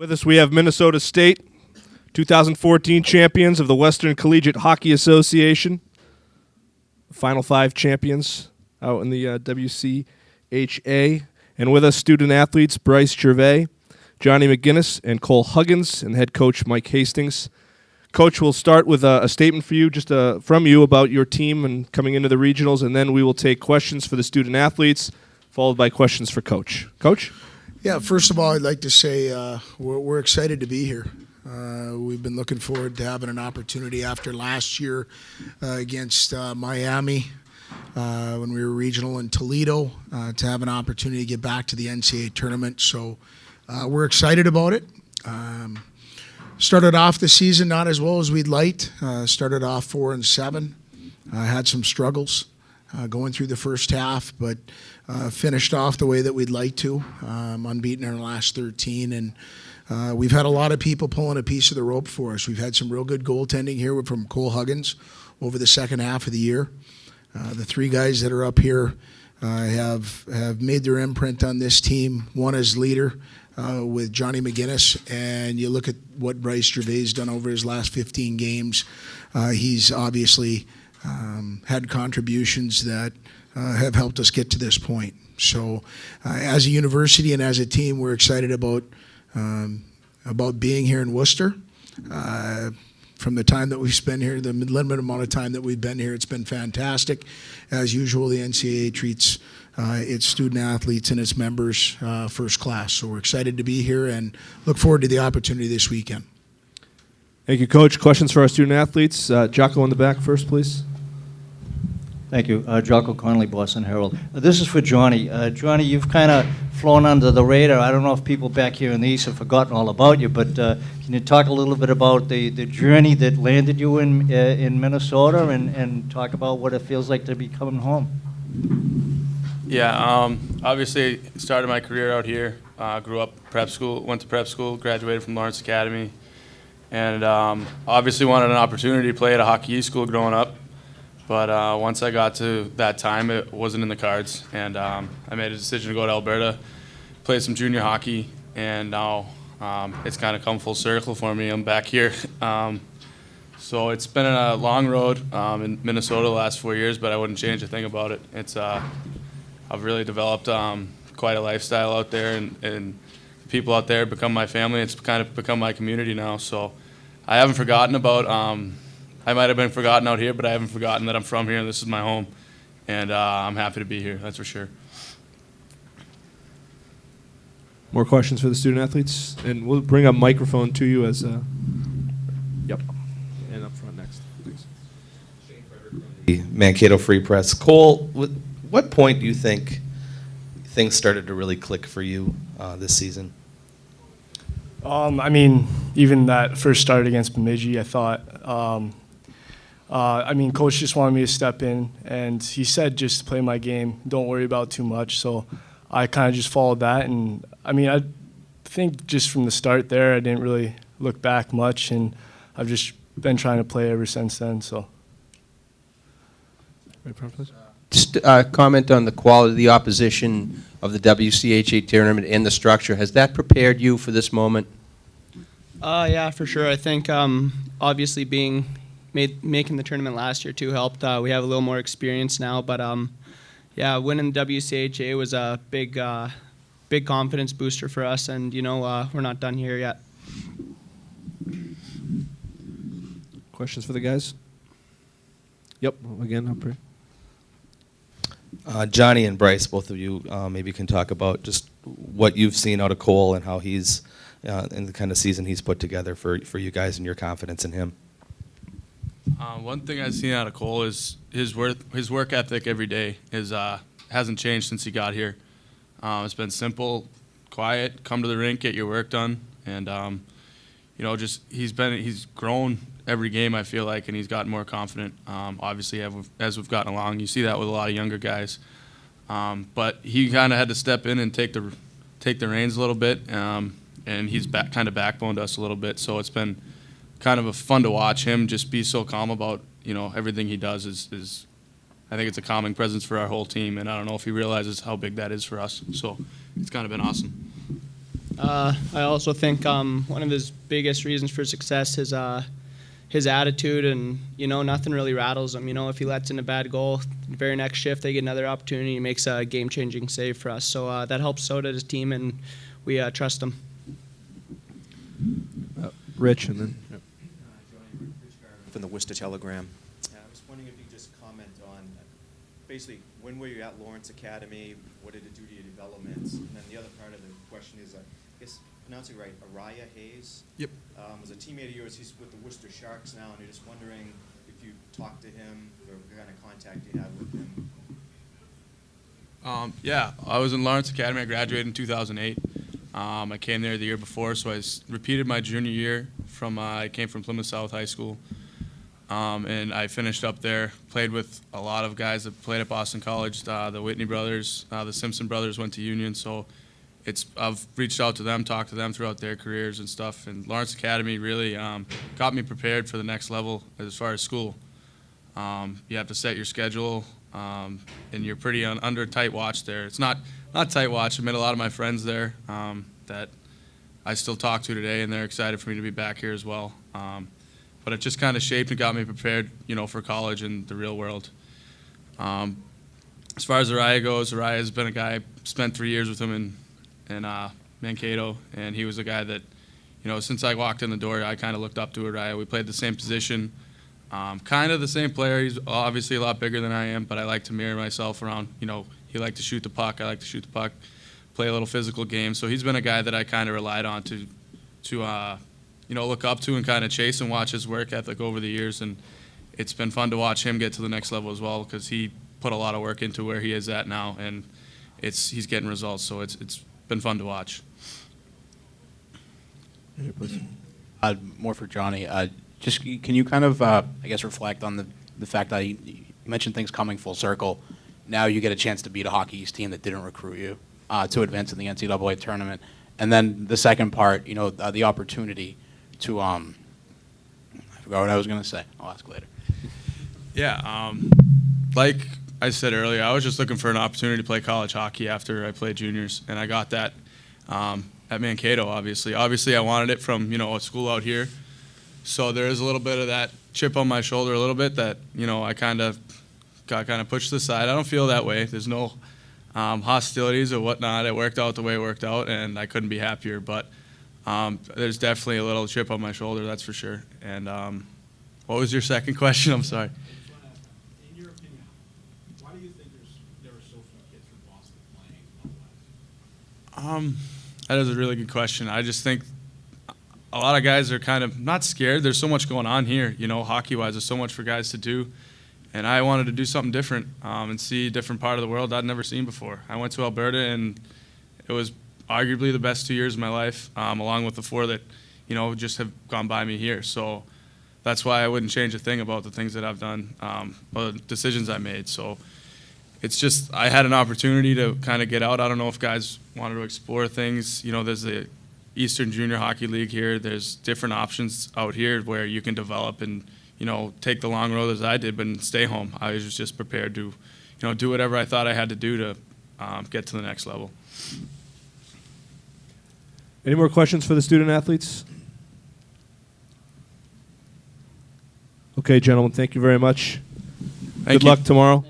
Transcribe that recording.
With us, we have Minnesota State, 2014 champions of the Western Collegiate Hockey Association, Final Five champions out in the WCHA. And with us, student athletes Bryce Gervais, Johnny McGinnis, and Cole Huggins, and head coach Mike Hastings. Coach, we'll start with a statement for you, just from you about your team and coming into the regionals, and then we will take questions for the student athletes, followed by questions for Coach. Coach? Yeah, first of all, I'd like to say we're excited to be here. We've been looking forward to having an opportunity after last year against Miami when we were regional in Toledo to have an opportunity to get back to the NCAA tournament. So we're excited about it. Started off the season not as well as we'd liked. Started off 4-7. Had some struggles going through the first half, but finished off the way that we'd like to, unbeaten in our last 13. And we've had a lot of people pulling a piece of the rope for us. We've had some real good goaltending here from Cole Huggins over the second half of the year. The three guys that are up here have made their imprint on this team. One as leader with Johnny McGinnis, and you look at what Bryce Gervais has done over his last 15 games. He's obviously had contributions that have helped us get to this point. So as a university and as a team, we're excited about being here in Worcester. From the time that we've spent here, the limited amount of time that we've been here, it's been fantastic. As usual, the NCAA treats its student athletes and its members first class. So we're excited to be here and look forward to the opportunity this weekend. Thank you, Coach. Questions for our student athletes? Jocko in the back first, please. Thank you. Jocko Conley, Boston Herald. This is for Johnny. Johnny, you've kind of flown under the radar. I don't know if people back here in the East have forgotten all about you, but can you talk a little bit about the journey that landed you in Minnesota and talk about what it feels like to be coming home? Yeah, obviously started my career out here. Grew up prep school, went to prep school, graduated from Lawrence Academy, and obviously wanted an opportunity to play at a hockey school growing up. But once I got to that time, it wasn't in the cards, and I made a decision to go to Alberta, play some junior hockey, and now it's kind of come full circle for me. I'm back here. So it's been a long road in Minnesota the last 4 years, but I wouldn't change a thing about it. It's I've really developed quite a lifestyle out there, and the people out there become my family. It's kind of become my community now, so I haven't forgotten about I might have been forgotten out here, but I haven't forgotten that I'm from here and this is my home. And I'm happy to be here, that's for sure. More questions for the student athletes? And we'll bring a microphone to you as yep. And up front next, please. Mankato Free Press. Cole, what point do you think things started to really click for you this season? I mean, even that first start against Bemidji, I thought, Coach just wanted me to step in, and he said just to play my game, don't worry about too much. So I kind of just followed that, and I think just from the start there, I didn't really look back much, and I've just been trying to play ever since then. So. Just comment on the quality of the opposition of the WCHA tournament and the structure. Has that prepared you for this moment? Yeah, for sure. I think obviously making the tournament last year too helped. We have a little more experience now, but yeah, winning the WCHA was a big confidence booster for us, and we're not done here yet. Questions for the guys? Yep, again, up here. Johnny and Bryce, both of you maybe can talk about just what you've seen out of Cole and how he's and the kind of season he's put together for you guys and your confidence in him. One thing I've seen out of Cole is his work ethic every day hasn't changed since he got here. It's been simple, quiet, come to the rink, get your work done, and he's grown every game, I feel like, and he's gotten more confident. Obviously, as we've gotten along, you see that with a lot of younger guys. But he kind of had to step in and take the reins a little bit, and he's kind of backboned us a little bit. So it's been kind of fun to watch him just be so calm about everything he does. Is I think it's a calming presence for our whole team, and I don't know if he realizes how big that is for us. So it's kind of been awesome. I also think one of his biggest reasons for success is his attitude, and nothing really rattles him. If he lets in a bad goal, the very next shift they get another opportunity. He makes a game-changing save for us, so that helps out his team, and we trust him. Rich, and then from the Worcester Telegram. I was wondering if you could just comment on basically when were you at Lawrence Academy, what did it do to your development, and then the other part of the question is, I guess pronouncing it right, Araya Hayes. Yep. Was a teammate of yours. He's with the Worcester Sharks now, and you're just wondering if you talked to him or what kind of contact you had with him. Yeah, I was in Lawrence Academy. I graduated in 2008. I came there the year before, so I repeated my junior year. I came from Plymouth South High School, and I finished up there. Played with a lot of guys that played at Boston College. The Whitney brothers, the Simpson brothers went to Union, so I've reached out to them, talked to them throughout their careers and stuff. And Lawrence Academy really got me prepared for the next level as far as school. You have to set your schedule, and you're pretty under tight watch there. It's not tight watch. I met a lot of my friends there that I still talk to today, and they're excited for me to be back here as well. But it just kind of shaped and got me prepared, for college and the real world. As far as Araya goes, Araya has been a guy. I spent 3 years with him in Mankato, and he was a guy that, since I walked in the door, I kind of looked up to Araya. We played the same position, kind of the same player. He's obviously a lot bigger than I am, but I like to mirror myself around. He liked to shoot the puck. I like to shoot the puck, play a little physical game. So he's been a guy that I kind of relied on to look up to and kind of chase and watch his work ethic over the years. And it's been fun to watch him get to the next level as well, because he put a lot of work into where he is at now, and he's getting results. So it's been fun to watch. More for Johnny. Just can you kind of, I guess, reflect on the fact that you mentioned things coming full circle. Now you get a chance to beat a Hockey East team that didn't recruit you to advance in the NCAA tournament. And then the second part, the opportunity to, I forgot what I was going to say. I'll ask later. Yeah, like I said earlier, I was just looking for an opportunity to play college hockey after I played juniors, and I got that at Mankato, obviously. Obviously, I wanted it from, a school out here. So there is a little bit of that chip on my shoulder a little bit that, I kind of got pushed to the side. I don't feel that way. There's no hostilities or whatnot. It worked out the way it worked out, and I couldn't be happier. But there's definitely a little chip on my shoulder, that's for sure. And what was your second question? I'm sorry. In your opinion, why do you think there are so few kids from Boston playing? That is a really good question. I just think a lot of guys are kind of not scared. There's so much going on here, hockey-wise. There's so much for guys to do. And I wanted to do something different and see a different part of the world I'd never seen before. I went to Alberta, and it was arguably the best 2 years of my life, along with the 4 that, just have gone by me here. So that's why I wouldn't change a thing about the things that I've done, or the decisions I made. So it's just I had an opportunity to kind of get out. I don't know if guys wanted to explore things. There's the Eastern Junior Hockey League here. There's different options out here where you can develop and, take the long road as I did, but stay home. I was just prepared to, do whatever I thought I had to do to get to the next level. Any more questions for the student athletes? Okay, gentlemen, thank you very much. Good luck tomorrow.